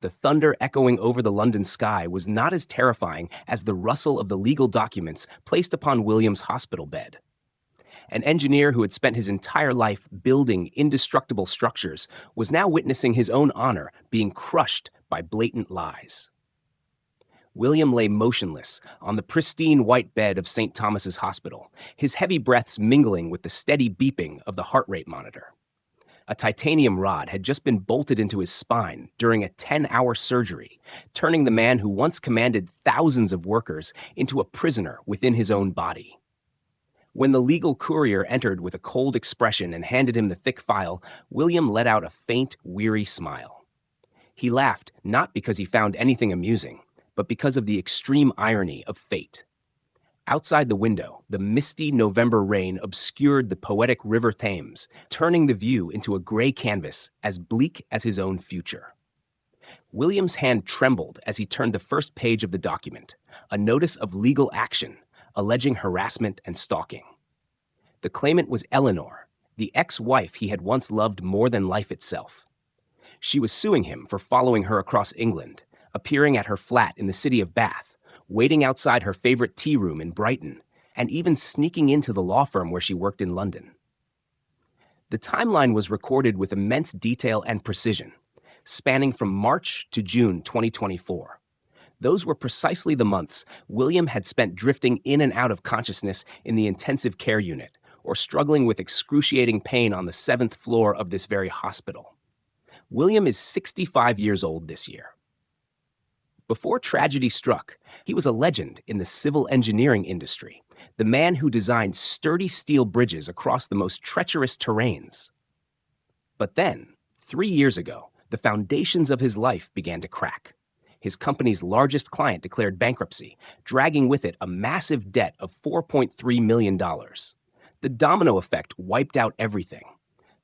The thunder echoing over the London sky was not as terrifying as the rustle of the legal documents placed upon William's hospital bed. An engineer who had spent his entire life building indestructible structures was now witnessing his own honor being crushed by blatant lies. William lay motionless on the pristine white bed of St. Thomas's Hospital, his heavy breaths mingling with the steady beeping of the heart rate monitor. A titanium rod had just been bolted into his spine during a 10-hour surgery, turning the man who once commanded thousands of workers into a prisoner within his own body. When the legal courier entered with a cold expression and handed him the thick file, William let out a faint, weary smile. He laughed not because he found anything amusing, but because of the extreme irony of fate. Outside the window, the misty November rain obscured the poetic River Thames, turning the view into a gray canvas as bleak as his own future. William's hand trembled as he turned the first page of the document, a notice of legal action, alleging harassment and stalking. The claimant was Eleanor, the ex-wife he had once loved more than life itself. She was suing him for following her across England, appearing at her flat in the city of Bath, waiting outside her favorite tea room in Brighton, and even sneaking into the law firm where she worked in London. The timeline was recorded with immense detail and precision, spanning from March to June 2024. Those were precisely the months William had spent drifting in and out of consciousness in the intensive care unit, or struggling with excruciating pain on the 7th floor of this very hospital. William is 65 years old this year. Before tragedy struck, he was a legend in the civil engineering industry, the man who designed sturdy steel bridges across the most treacherous terrains. But then, 3 years ago, the foundations of his life began to crack. His company's largest client declared bankruptcy, dragging with it a massive debt of $4.3 million. The domino effect wiped out everything.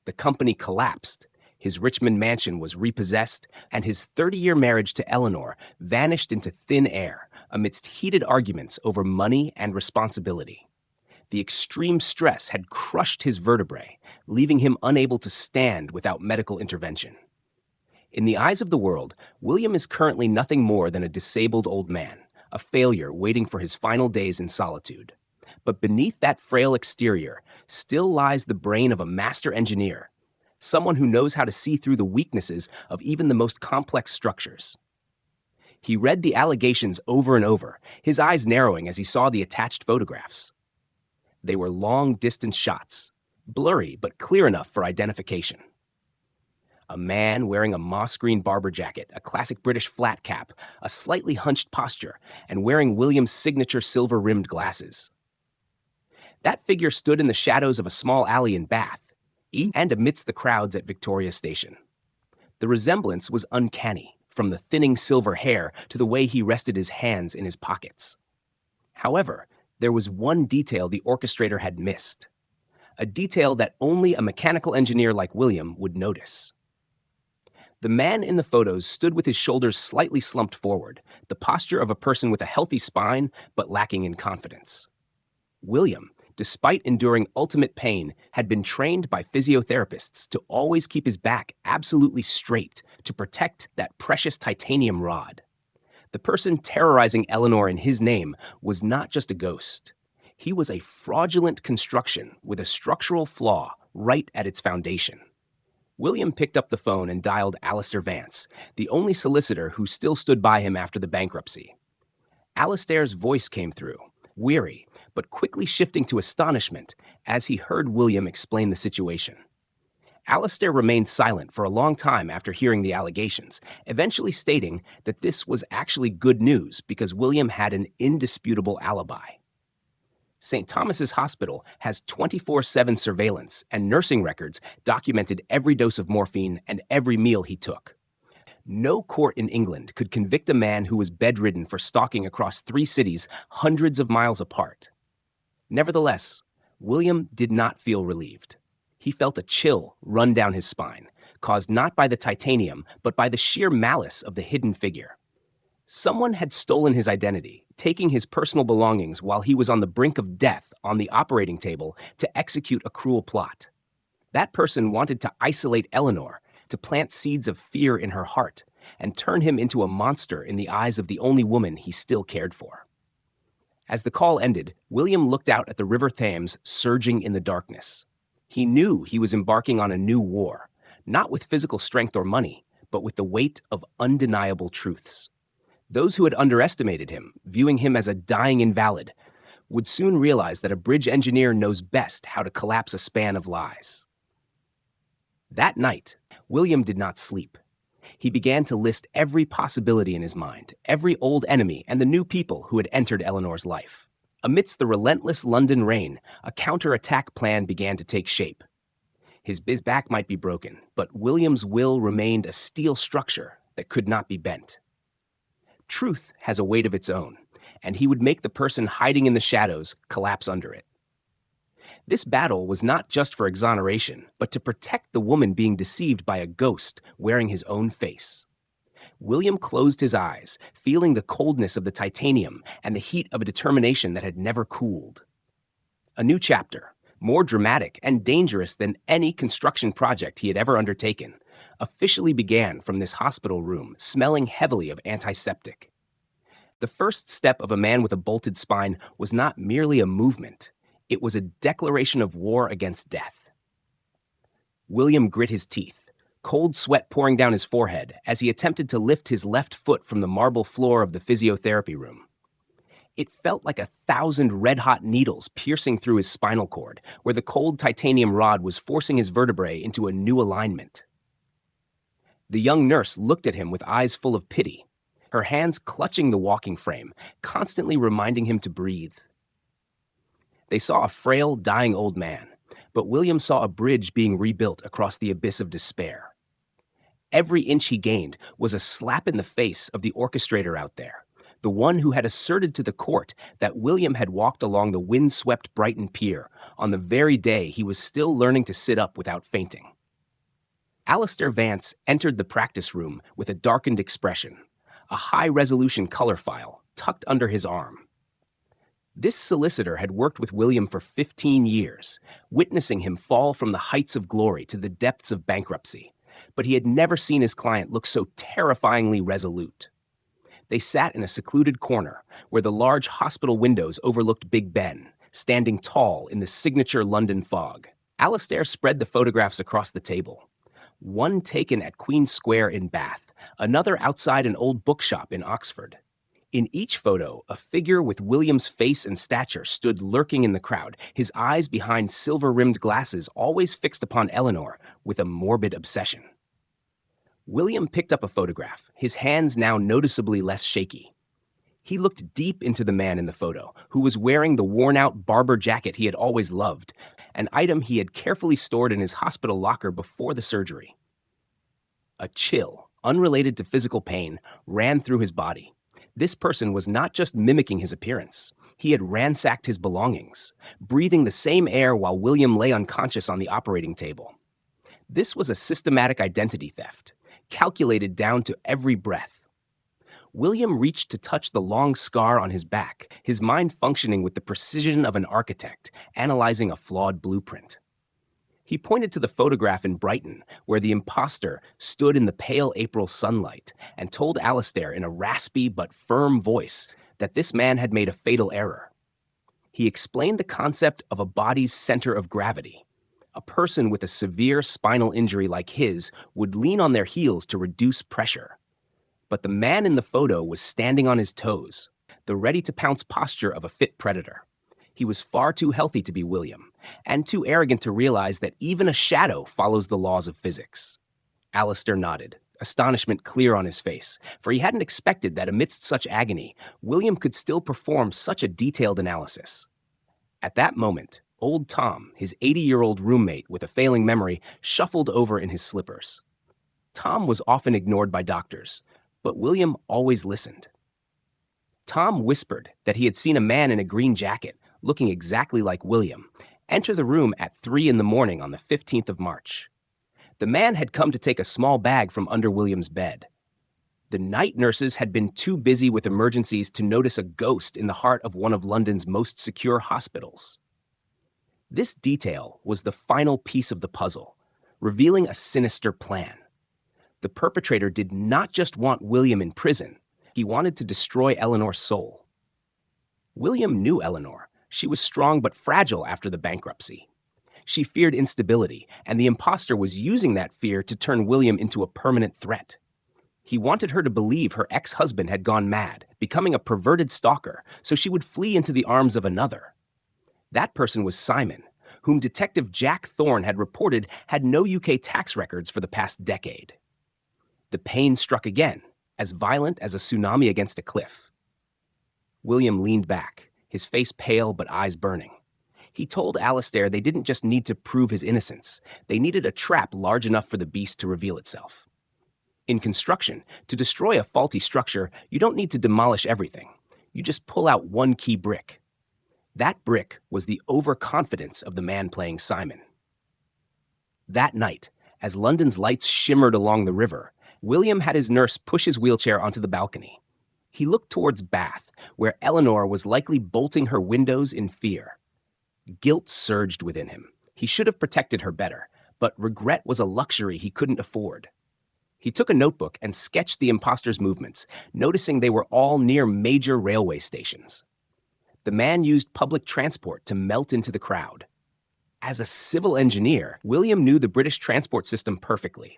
The company collapsed. His Richmond mansion was repossessed, and his 30-year marriage to Eleanor vanished into thin air amidst heated arguments over money and responsibility. The extreme stress had crushed his vertebrae, leaving him unable to stand without medical intervention. In the eyes of the world, William is currently nothing more than a disabled old man, a failure waiting for his final days in solitude. But beneath that frail exterior still lies the brain of a master engineer, someone who knows how to see through the weaknesses of even the most complex structures. He read the allegations over and over, his eyes narrowing as he saw the attached photographs. They were long-distance shots, blurry but clear enough for identification. A man wearing a moss-green barber jacket, a classic British flat cap, a slightly hunched posture, and wearing William's signature silver-rimmed glasses. That figure stood in the shadows of a small alley in Bath, and amidst the crowds at Victoria Station. The resemblance was uncanny, from the thinning silver hair to the way he rested his hands in his pockets. However, there was one detail the orchestrator had missed, a detail that only a mechanical engineer like William would notice. The man in the photos stood with his shoulders slightly slumped forward, the posture of a person with a healthy spine but lacking in confidence. William, despite enduring ultimate pain, had been trained by physiotherapists to always keep his back absolutely straight to protect that precious titanium rod. The person terrorizing Eleanor in his name was not just a ghost. He was a fraudulent construction with a structural flaw right at its foundation. William picked up the phone and dialed Alistair Vance, the only solicitor who still stood by him after the bankruptcy. Alistair's voice came through, weary, but quickly shifting to astonishment as he heard William explain the situation. Alistair remained silent for a long time after hearing the allegations, eventually stating that this was actually good news because William had an indisputable alibi. St. Thomas's Hospital has 24/7 surveillance, and nursing records documented every dose of morphine and every meal he took. No court in England could convict a man who was bedridden for stalking across 3 cities hundreds of miles apart. Nevertheless, William did not feel relieved. He felt a chill run down his spine, caused not by the titanium, but by the sheer malice of the hidden figure. Someone had stolen his identity, taking his personal belongings while he was on the brink of death on the operating table to execute a cruel plot. That person wanted to isolate Eleanor, to plant seeds of fear in her heart, and turn him into a monster in the eyes of the only woman he still cared for. As the call ended, William looked out at the River Thames surging in the darkness. He knew he was embarking on a new war, not with physical strength or money, but with the weight of undeniable truths. Those who had underestimated him, viewing him as a dying invalid, would soon realize that a bridge engineer knows best how to collapse a span of lies. That night, William did not sleep. He began to list every possibility in his mind, every old enemy and the new people who had entered Eleanor's life. Amidst the relentless London rain, a counterattack plan began to take shape. His back might be broken, but William's will remained a steel structure that could not be bent. Truth has a weight of its own, and he would make the person hiding in the shadows collapse under it. This battle was not just for exoneration, but to protect the woman being deceived by a ghost wearing his own face. William closed his eyes, feeling the coldness of the titanium and the heat of a determination that had never cooled. A new chapter, more dramatic and dangerous than any construction project he had ever undertaken, officially began from this hospital room, smelling heavily of antiseptic. The first step of a man with a bolted spine was not merely a movement. It was a declaration of war against death. William grit his teeth, cold sweat pouring down his forehead as he attempted to lift his left foot from the marble floor of the physiotherapy room. It felt like 1,000 red-hot needles piercing through his spinal cord, where the cold titanium rod was forcing his vertebrae into a new alignment. The young nurse looked at him with eyes full of pity, her hands clutching the walking frame, constantly reminding him to breathe. They saw a frail, dying old man, but William saw a bridge being rebuilt across the abyss of despair. Every inch he gained was a slap in the face of the orchestrator out there, the one who had asserted to the court that William had walked along the wind-swept Brighton Pier on the very day he was still learning to sit up without fainting. Alistair Vance entered the practice room with a darkened expression, a high-resolution color file tucked under his arm. This solicitor had worked with William for 15 years, witnessing him fall from the heights of glory to the depths of bankruptcy, but he had never seen his client look so terrifyingly resolute. They sat in a secluded corner where the large hospital windows overlooked Big Ben, standing tall in the signature London fog. Alistair spread the photographs across the table. One taken at Queen Square in Bath, another outside an old bookshop in Oxford. In each photo, a figure with William's face and stature stood lurking in the crowd, his eyes behind silver-rimmed glasses always fixed upon Eleanor with a morbid obsession. William picked up a photograph, his hands now noticeably less shaky. He looked deep into the man in the photo, who was wearing the worn-out Barber jacket he had always loved, an item he had carefully stored in his hospital locker before the surgery. A chill, unrelated to physical pain, ran through his body. This person was not just mimicking his appearance. He had ransacked his belongings, breathing the same air while William lay unconscious on the operating table. This was a systematic identity theft, calculated down to every breath. William reached to touch the long scar on his back, his mind functioning with the precision of an architect, analyzing a flawed blueprint. He pointed to the photograph in Brighton, where the imposter stood in the pale April sunlight, and told Alistair in a raspy but firm voice that this man had made a fatal error. He explained the concept of a body's center of gravity. A person with a severe spinal injury like his would lean on their heels to reduce pressure. But the man in the photo was standing on his toes, the ready-to-pounce posture of a fit predator. He was far too healthy to be William, and too arrogant to realize that even a shadow follows the laws of physics. Alistair nodded, astonishment clear on his face, for he hadn't expected that amidst such agony, William could still perform such a detailed analysis. At that moment, old Tom, his 80-year-old roommate with a failing memory, shuffled over in his slippers. Tom was often ignored by doctors, but William always listened. Tom whispered that he had seen a man in a green jacket, looking exactly like William, enter the room at 3 a.m. on the 15th of March. The man had come to take a small bag from under William's bed. The night nurses had been too busy with emergencies to notice a ghost in the heart of one of London's most secure hospitals. This detail was the final piece of the puzzle, revealing a sinister plan. The perpetrator did not just want William in prison, he wanted to destroy Eleanor's soul. William knew Eleanor. She was strong but fragile after the bankruptcy. She feared instability, and the imposter was using that fear to turn William into a permanent threat. He wanted her to believe her ex-husband had gone mad, becoming a perverted stalker, so she would flee into the arms of another. That person was Simon, whom Detective Jack Thorne had reported had no UK tax records for the past decade. The pain struck again, as violent as a tsunami against a cliff. William leaned back, his face pale but eyes burning. He told Alistair they didn't just need to prove his innocence, they needed a trap large enough for the beast to reveal itself. In construction, to destroy a faulty structure, you don't need to demolish everything. You just pull out one key brick. That brick was the overconfidence of the man playing Simon. That night, as London's lights shimmered along the river, William had his nurse push his wheelchair onto the balcony. He looked towards Bath, where Eleanor was likely bolting her windows in fear. Guilt surged within him. He should have protected her better, but regret was a luxury he couldn't afford. He took a notebook and sketched the imposter's movements, noticing they were all near major railway stations. The man used public transport to melt into the crowd. As a civil engineer, William knew the British transport system perfectly.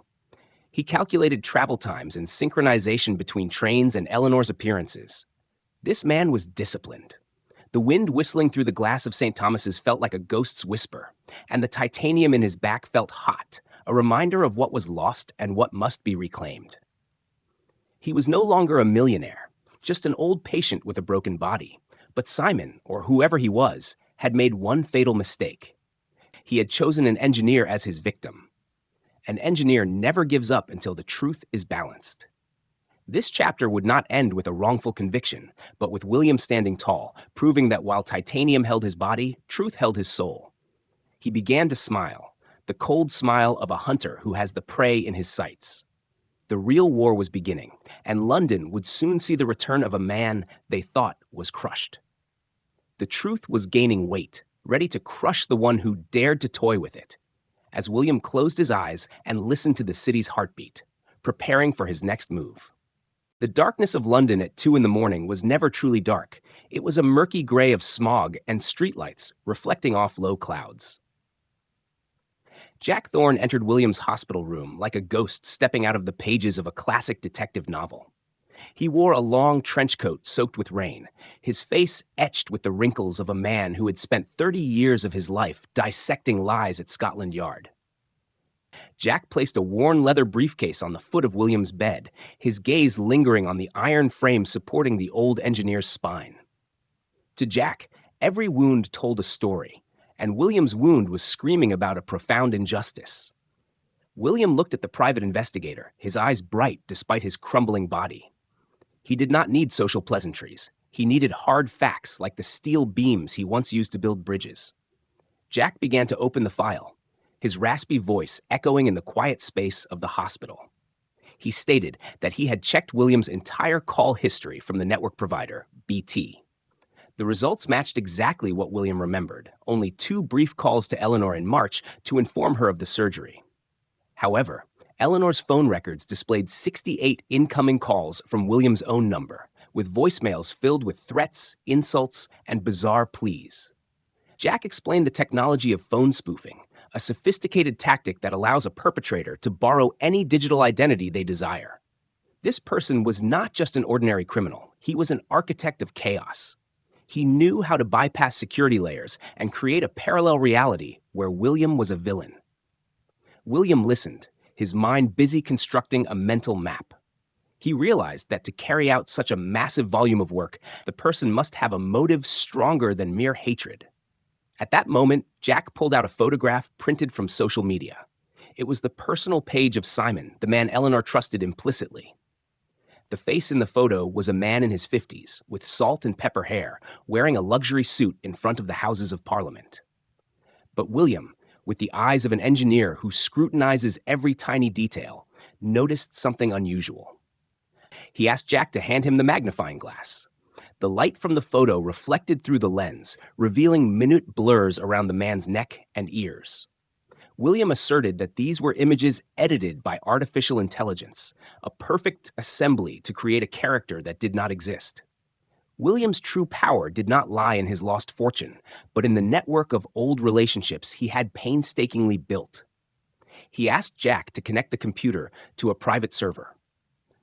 He calculated travel times and synchronization between trains and Eleanor's appearances. This man was disciplined. The wind whistling through the glass of St. Thomas's felt like a ghost's whisper, and the titanium in his back felt hot, a reminder of what was lost and what must be reclaimed. He was no longer a millionaire, just an old patient with a broken body. But Simon, or whoever he was, had made one fatal mistake. He had chosen an engineer as his victim. An engineer never gives up until the truth is balanced. This chapter would not end with a wrongful conviction, but with William standing tall, proving that while titanium held his body, truth held his soul. He began to smile, the cold smile of a hunter who has the prey in his sights. The real war was beginning, and London would soon see the return of a man they thought was crushed. The truth was gaining weight, ready to crush the one who dared to toy with it. As William closed his eyes and listened to the city's heartbeat, preparing for his next move. The darkness of London at 2 a.m. was never truly dark. It was a murky gray of smog and streetlights reflecting off low clouds. Jack Thorne entered William's hospital room like a ghost stepping out of the pages of a classic detective novel. He wore a long trench coat soaked with rain, his face etched with the wrinkles of a man who had spent 30 years of his life dissecting lies at Scotland Yard. Jack placed a worn leather briefcase on the foot of William's bed, his gaze lingering on the iron frame supporting the old engineer's spine. To Jack, every wound told a story, and William's wound was screaming about a profound injustice. William looked at the private investigator, his eyes bright despite his crumbling body. He did not need social pleasantries. He needed hard facts like the steel beams he once used to build bridges. Jack began to open the file, his raspy voice echoing in the quiet space of the hospital. He stated that he had checked William's entire call history from the network provider, BT. The results matched exactly what William remembered, only 2 brief calls to Eleanor in March to inform her of the surgery. However, Eleanor's phone records displayed 68 incoming calls from William's own number, with voicemails filled with threats, insults, and bizarre pleas. Jack explained the technology of phone spoofing, a sophisticated tactic that allows a perpetrator to borrow any digital identity they desire. This person was not just an ordinary criminal, he was an architect of chaos. He knew how to bypass security layers and create a parallel reality where William was a villain. William listened, his mind busy constructing a mental map. He realized that to carry out such a massive volume of work, the person must have a motive stronger than mere hatred. At that moment, Jack pulled out a photograph printed from social media. It was the personal page of Simon, the man Eleanor trusted implicitly. The face in the photo was a man in his 50s, with salt and pepper hair, wearing a luxury suit in front of the Houses of Parliament. But William, with the eyes of an engineer who scrutinizes every tiny detail, noticed something unusual. He asked Jack to hand him the magnifying glass. The light from the photo reflected through the lens, revealing minute blurs around the man's neck and ears. William asserted that these were images edited by artificial intelligence, a perfect assembly to create a character that did not exist. William's true power did not lie in his lost fortune, but in the network of old relationships he had painstakingly built. He asked Jack to connect the computer to a private server.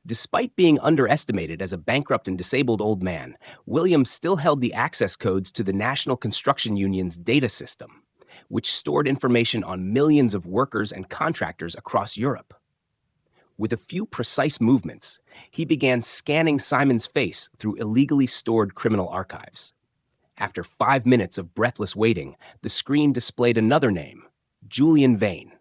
Despite being underestimated as a bankrupt and disabled old man, William still held the access codes to the National Construction Union's data system, which stored information on millions of workers and contractors across Europe. With a few precise movements, he began scanning Simon's face through illegally stored criminal archives. After 5 minutes of breathless waiting, the screen displayed another name, Julian Vane,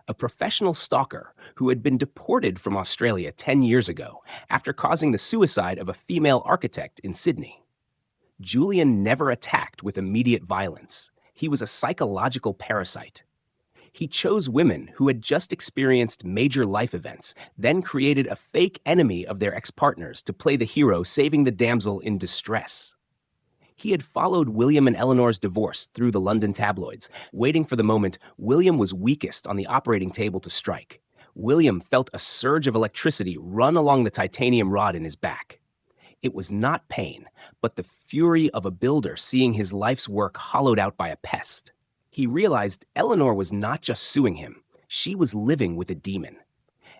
a professional stalker who had been deported from Australia 10 years ago after causing the suicide of a female architect in Sydney. Julian never attacked with immediate violence. He was a psychological parasite. He chose women who had just experienced major life events, then created a fake enemy of their ex-partners to play the hero saving the damsel in distress. He had followed William and Eleanor's divorce through the London tabloids, waiting for the moment William was weakest on the operating table to strike. William felt a surge of electricity run along the titanium rod in his back. It was not pain, but the fury of a builder seeing his life's work hollowed out by a pest. He realized Eleanor was not just suing him, she was living with a demon.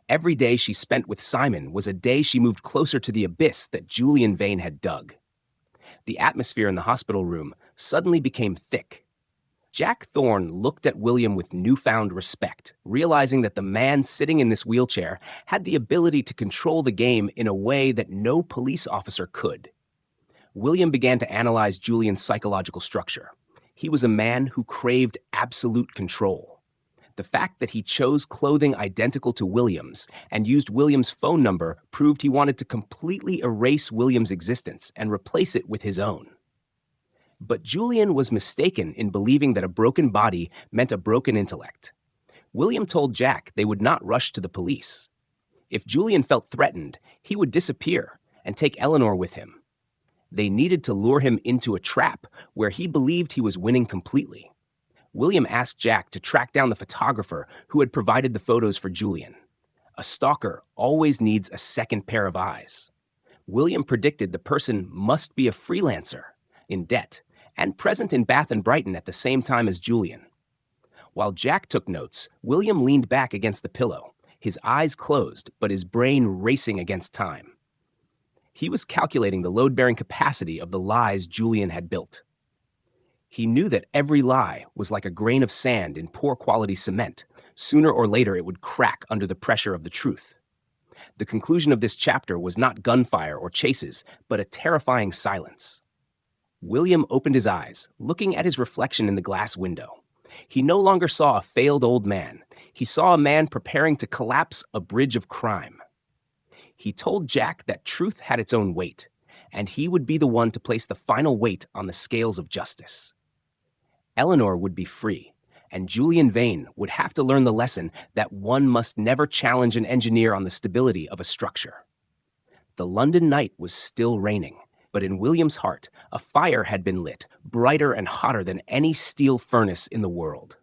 Every day she spent with Simon was a day she moved closer to the abyss that Julian Vane had dug. The atmosphere in the hospital room suddenly became thick. Jack Thorne looked at William with newfound respect, realizing that the man sitting in this wheelchair had the ability to control the game in a way that no police officer could. William began to analyze Julian's psychological structure. He was a man who craved absolute control. The fact that he chose clothing identical to William's and used William's phone number proved he wanted to completely erase William's existence and replace it with his own. But Julian was mistaken in believing that a broken body meant a broken intellect. William told Jack they would not rush to the police. If Julian felt threatened, he would disappear and take Eleanor with him. They needed to lure him into a trap where he believed he was winning completely. William asked Jack to track down the photographer who had provided the photos for Julian. A stalker always needs a second pair of eyes. William predicted the person must be a freelancer, in debt, and present in Bath and Brighton at the same time as Julian. While Jack took notes, William leaned back against the pillow, his eyes closed, but his brain racing against time. He was calculating the load-bearing capacity of the lies Julian had built. He knew that every lie was like a grain of sand in poor-quality cement. Sooner or later, it would crack under the pressure of the truth. The conclusion of this chapter was not gunfire or chases, but a terrifying silence. William opened his eyes, looking at his reflection in the glass window. He no longer saw a failed old man. He saw a man preparing to collapse a bridge of crime. He told Jack that truth had its own weight, and he would be the one to place the final weight on the scales of justice. Eleanor would be free, and Julian Vane would have to learn the lesson that one must never challenge an engineer on the stability of a structure. The London night was still raining, but in William's heart, a fire had been lit, brighter and hotter than any steel furnace in the world.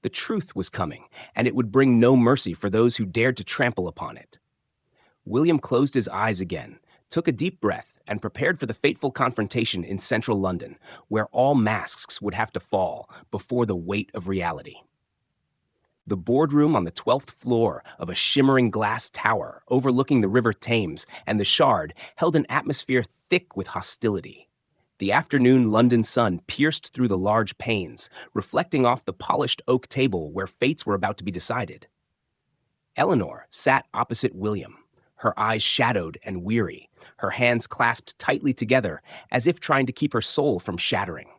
The truth was coming, and it would bring no mercy for those who dared to trample upon it. William closed his eyes again, took a deep breath, and prepared for the fateful confrontation in central London, where all masks would have to fall before the weight of reality. The boardroom on the 12th floor of a shimmering glass tower overlooking the River Thames and the Shard held an atmosphere thick with hostility. The afternoon London sun pierced through the large panes, reflecting off the polished oak table where fates were about to be decided. Eleanor sat opposite William, her eyes shadowed and weary, her hands clasped tightly together as if trying to keep her soul from shattering.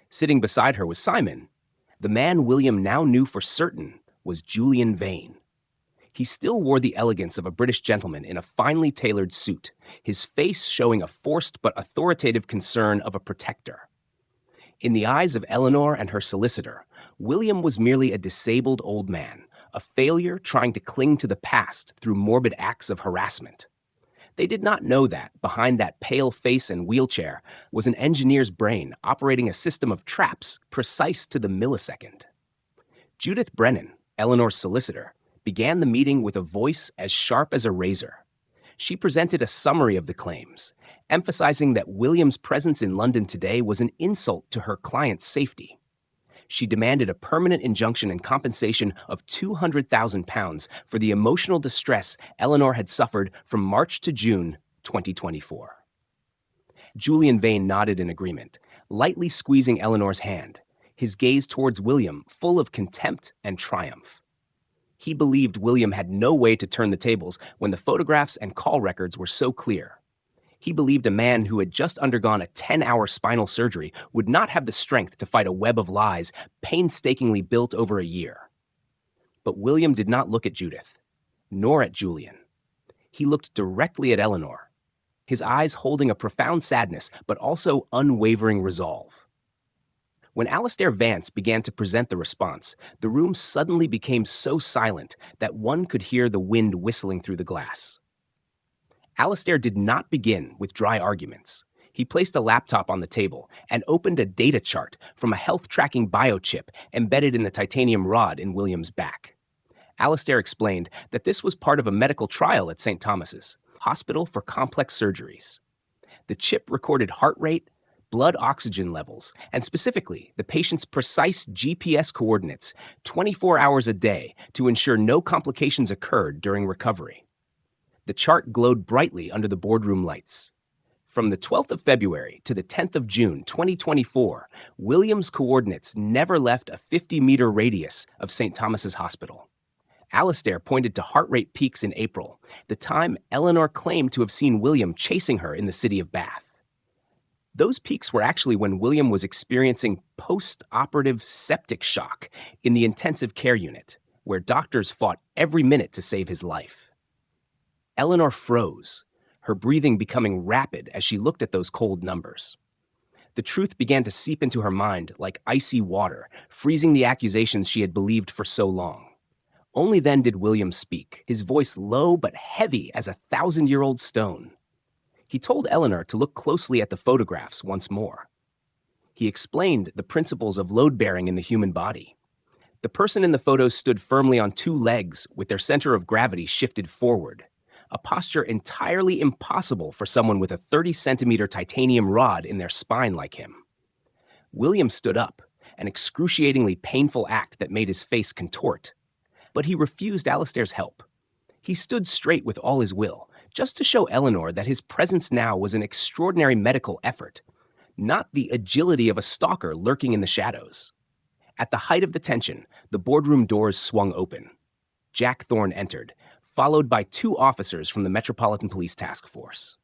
Sitting beside her was Simon. The man William now knew for certain was Julian Vane. He still wore the elegance of a British gentleman in a finely tailored suit, his face showing a forced but authoritative concern of a protector. In the eyes of Eleanor and her solicitor, William was merely a disabled old man, a failure trying to cling to the past through morbid acts of harassment. They did not know that, behind that pale face and wheelchair, was an engineer's brain operating a system of traps precise to the millisecond. Judith Brennan, Eleanor's solicitor, began the meeting with a voice as sharp as a razor. She presented a summary of the claims, emphasizing that William's presence in London today was an insult to her client's safety. She demanded a permanent injunction and compensation of £200,000 for the emotional distress Eleanor had suffered from March to June 2024. Julian Vane nodded in agreement, lightly squeezing Eleanor's hand, his gaze towards William full of contempt and triumph. He believed William had no way to turn the tables when the photographs and call records were so clear. He believed a man who had just undergone a 10-hour spinal surgery would not have the strength to fight a web of lies painstakingly built over a year. But William did not look at Judith, nor at Julian. He looked directly at Eleanor, his eyes holding a profound sadness but also unwavering resolve. When Alistair Vance began to present the response, the room suddenly became so silent that one could hear the wind whistling through the glass. Alistair did not begin with dry arguments. He placed a laptop on the table and opened a data chart from a health-tracking biochip embedded in the titanium rod in William's back. Alistair explained that this was part of a medical trial at St. Thomas's, Hospital for Complex Surgeries. The chip recorded heart rate, blood oxygen levels, and specifically the patient's precise GPS coordinates 24 hours a day to ensure no complications occurred during recovery. The chart glowed brightly under the boardroom lights. From the 12th of February to the 10th of June 2024, William's coordinates never left a 50-meter radius of St. Thomas's Hospital. Alistair pointed to heart rate peaks in April, the time Eleanor claimed to have seen William chasing her in the city of Bath. Those peaks were actually when William was experiencing post-operative septic shock in the intensive care unit, where doctors fought every minute to save his life. Eleanor froze, her breathing becoming rapid as she looked at those cold numbers. The truth began to seep into her mind like icy water, freezing the accusations she had believed for so long. Only then did William speak, his voice low but heavy as a 1,000-year-old stone. He told Eleanor to look closely at the photographs once more. He explained the principles of load-bearing in the human body. The person in the photos stood firmly on two legs with their center of gravity shifted forward, a posture entirely impossible for someone with a 30-centimeter titanium rod in their spine like him. William stood up, an excruciatingly painful act that made his face contort. But he refused Alistair's help. He stood straight with all his will, just to show Eleanor that his presence now was an extraordinary medical effort, not the agility of a stalker lurking in the shadows. At the height of the tension, the boardroom doors swung open. Jack Thorne entered, followed by two officers from the Metropolitan Police Task Force.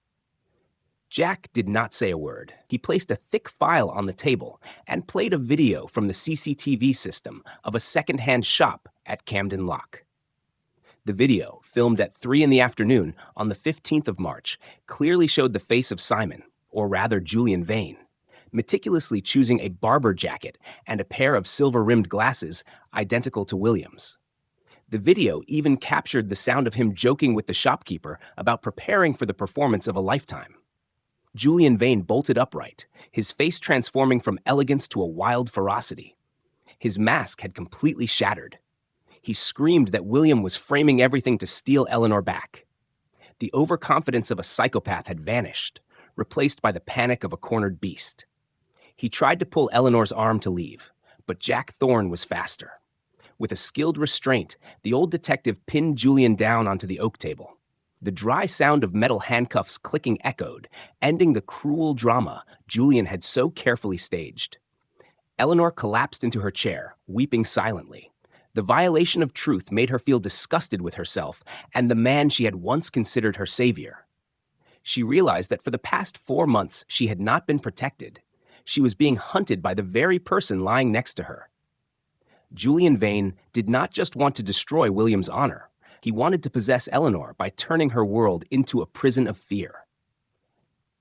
Jack did not say a word. He placed a thick file on the table and played a video from the CCTV system of a second-hand shop at Camden Lock. The video, filmed at 3 p.m. on the 15th of March, clearly showed the face of Simon, or rather Julian Vane, meticulously choosing a barber jacket and a pair of silver-rimmed glasses identical to William's. The video even captured the sound of him joking with the shopkeeper about preparing for the performance of a lifetime. Julian Vane bolted upright, his face transforming from elegance to a wild ferocity. His mask had completely shattered. He screamed that William was framing everything to steal Eleanor back. The overconfidence of a psychopath had vanished, replaced by the panic of a cornered beast. He tried to pull Eleanor's arm to leave, but Jack Thorne was faster. With a skilled restraint, the old detective pinned Julian down onto the oak table. The dry sound of metal handcuffs clicking echoed, ending the cruel drama Julian had so carefully staged. Eleanor collapsed into her chair, weeping silently. The violation of truth made her feel disgusted with herself and the man she had once considered her savior. She realized that for the past 4 months she had not been protected. She was being hunted by the very person lying next to her. Julian Vane did not just want to destroy William's honor. He wanted to possess Eleanor by turning her world into a prison of fear.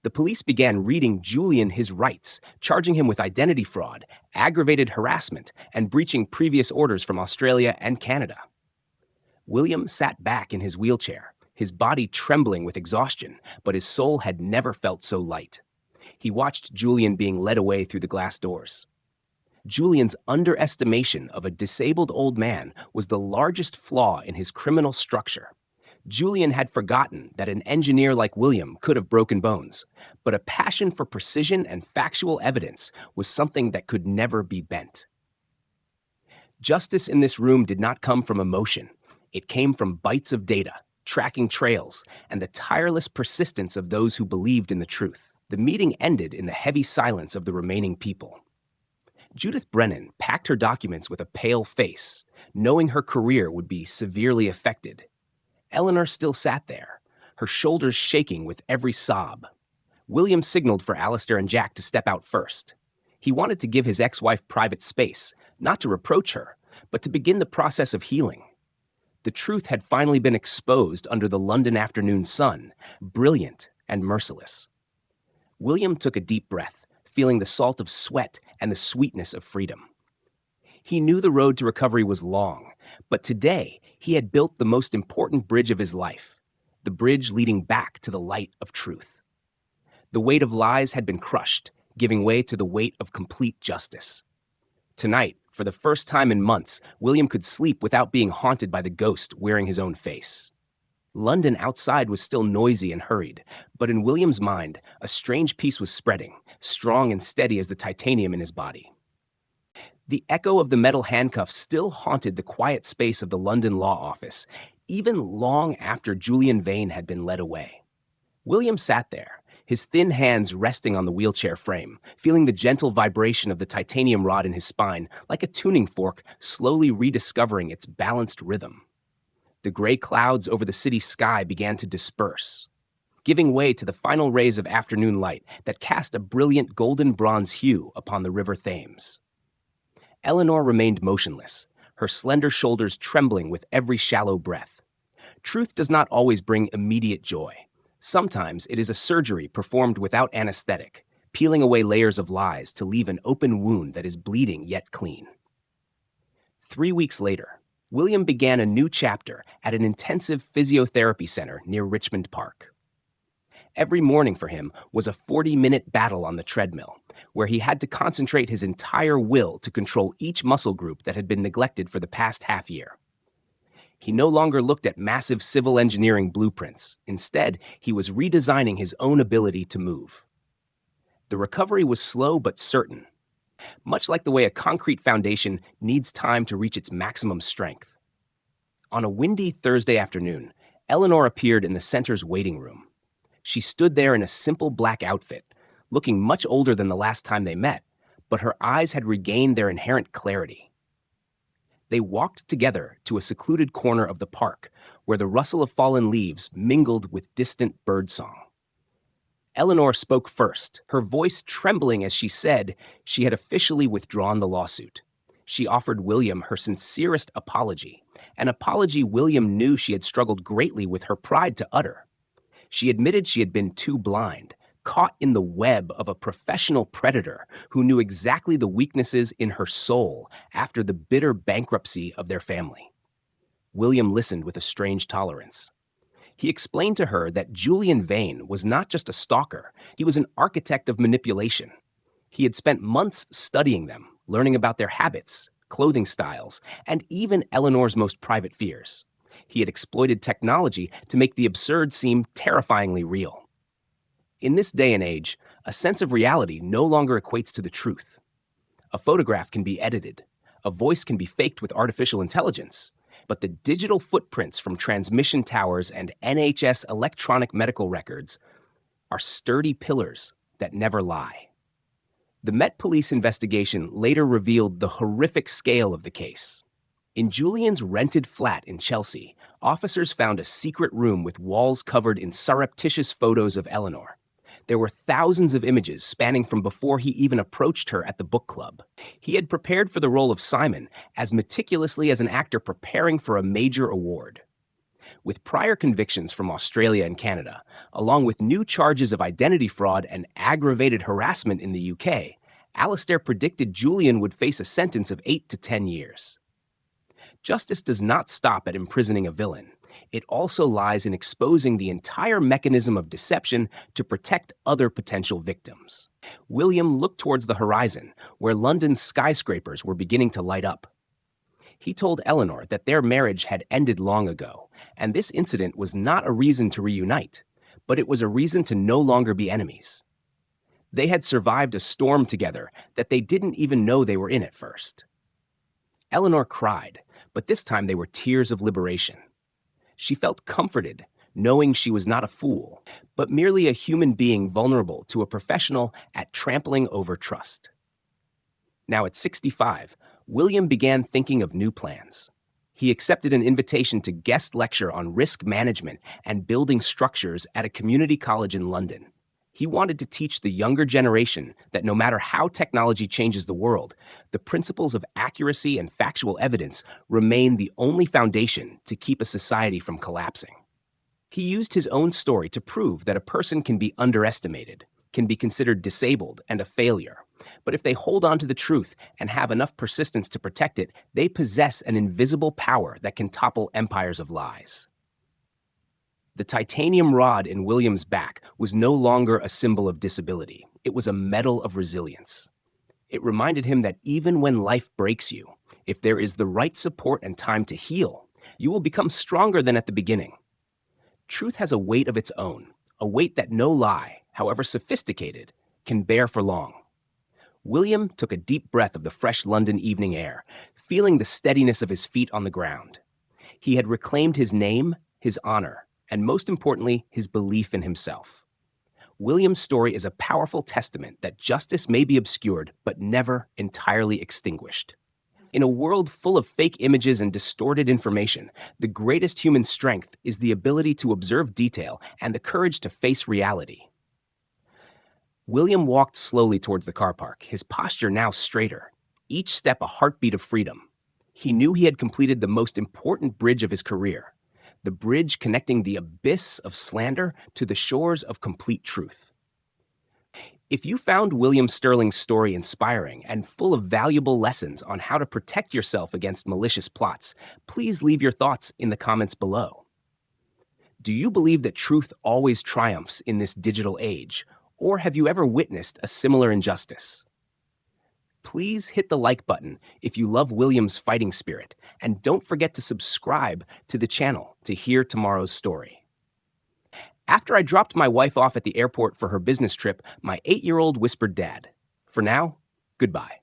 The police began reading Julian his rights, charging him with identity fraud, aggravated harassment, and breaching previous orders from Australia and Canada. William sat back in his wheelchair, his body trembling with exhaustion, but his soul had never felt so light. He watched Julian being led away through the glass doors. Julian's underestimation of a disabled old man was the largest flaw in his criminal structure. Julian had forgotten that an engineer like William could have broken bones, but a passion for precision and factual evidence was something that could never be bent. Justice in this room did not come from emotion. It came from bites of data, tracking trails, and the tireless persistence of those who believed in the truth. The meeting ended in the heavy silence of the remaining people. Judith Brennan packed her documents with a pale face, knowing her career would be severely affected. Eleanor still sat there, her shoulders shaking with every sob. William signaled for Alistair and Jack to step out first. He wanted to give his ex-wife private space, not to reproach her, but to begin the process of healing. The truth had finally been exposed under the London afternoon sun, brilliant and merciless. William took a deep breath, feeling the salt of sweat and the sweetness of freedom. He knew the road to recovery was long, but today he had built the most important bridge of his life, the bridge leading back to the light of truth. The weight of lies had been crushed, giving way to the weight of complete justice. Tonight, for the first time in months, William could sleep without being haunted by the ghost wearing his own face. London outside was still noisy and hurried, but in William's mind, a strange peace was spreading, strong and steady as the titanium in his body. The echo of the metal handcuffs still haunted the quiet space of the London law office, even long after Julian Vane had been led away. William sat there, his thin hands resting on the wheelchair frame, feeling the gentle vibration of the titanium rod in his spine like a tuning fork slowly rediscovering its balanced rhythm. The gray clouds over the city sky began to disperse, giving way to the final rays of afternoon light that cast a brilliant golden bronze hue upon the River Thames. Eleanor remained motionless, her slender shoulders trembling with every shallow breath. Truth does not always bring immediate joy. Sometimes it is a surgery performed without anesthetic, peeling away layers of lies to leave an open wound that is bleeding yet clean. 3 weeks later, William began a new chapter at an intensive physiotherapy center near Richmond Park. Every morning for him was a 40-minute battle on the treadmill, where he had to concentrate his entire will to control each muscle group that had been neglected for the past half year. He no longer looked at massive civil engineering blueprints. Instead, he was redesigning his own ability to move. The recovery was slow but certain, much like the way a concrete foundation needs time to reach its maximum strength. On a windy Thursday afternoon, Eleanor appeared in the center's waiting room. She stood there in a simple black outfit, looking much older than the last time they met, but her eyes had regained their inherent clarity. They walked together to a secluded corner of the park, where the rustle of fallen leaves mingled with distant birdsong. Eleanor spoke first, her voice trembling as she said she had officially withdrawn the lawsuit. She offered William her sincerest apology, an apology William knew she had struggled greatly with her pride to utter. She admitted she had been too blind, caught in the web of a professional predator who knew exactly the weaknesses in her soul after the bitter bankruptcy of their family. William listened with a strange tolerance. He explained to her that Julian Vane was not just a stalker, he was an architect of manipulation. He had spent months studying them, learning about their habits, clothing styles, and even Eleanor's most private fears. He had exploited technology to make the absurd seem terrifyingly real. In this day and age, a sense of reality no longer equates to the truth. A photograph can be edited, a voice can be faked with artificial intelligence, but the digital footprints from transmission towers and NHS electronic medical records are sturdy pillars that never lie. The Met Police investigation later revealed the horrific scale of the case. In Julian's rented flat in Chelsea, officers found a secret room with walls covered in surreptitious photos of Eleanor. There were thousands of images spanning from before he even approached her at the book club. He had prepared for the role of Simon as meticulously as an actor preparing for a major award. With prior convictions from Australia and Canada, along with new charges of identity fraud and aggravated harassment in the UK, Alistair predicted Julian would face a sentence of 8 to 10 years. Justice does not stop at imprisoning a villain. It also lies in exposing the entire mechanism of deception to protect other potential victims. William looked towards the horizon, where London's skyscrapers were beginning to light up. He told Eleanor that their marriage had ended long ago, and this incident was not a reason to reunite, but it was a reason to no longer be enemies. They had survived a storm together that they didn't even know they were in at first. Eleanor cried, but this time they were tears of liberation. She felt comforted, knowing she was not a fool, but merely a human being vulnerable to a professional at trampling over trust. Now at 65, William began thinking of new plans. He accepted an invitation to guest lecture on risk management and building structures at a community college in London. He wanted to teach the younger generation that no matter how technology changes the world, the principles of accuracy and factual evidence remain the only foundation to keep a society from collapsing. He used his own story to prove that a person can be underestimated, can be considered disabled and a failure. But if they hold on to the truth and have enough persistence to protect it, they possess an invisible power that can topple empires of lies. The titanium rod in William's back was no longer a symbol of disability. It was a medal of resilience. It reminded him that even when life breaks you, if there is the right support and time to heal, you will become stronger than at the beginning. Truth has a weight of its own, a weight that no lie, however sophisticated, can bear for long. William took a deep breath of the fresh London evening air, feeling the steadiness of his feet on the ground. He had reclaimed his name, his honor, and most importantly, his belief in himself. William's story is a powerful testament that justice may be obscured, but never entirely extinguished. In a world full of fake images and distorted information, the greatest human strength is the ability to observe detail and the courage to face reality. William walked slowly towards the car park, his posture now straighter, each step a heartbeat of freedom. He knew he had completed the most important bridge of his career, the bridge connecting the abyss of slander to the shores of complete truth. If you found William Sterling's story inspiring and full of valuable lessons on how to protect yourself against malicious plots, please leave your thoughts in the comments below. Do you believe that truth always triumphs in this digital age, or have you ever witnessed a similar injustice? Please hit the like button if you love William's fighting spirit, and don't forget to subscribe to the channel to hear tomorrow's story. After I dropped my wife off at the airport for her business trip, my 8-year-old whispered, "Dad." For now, goodbye.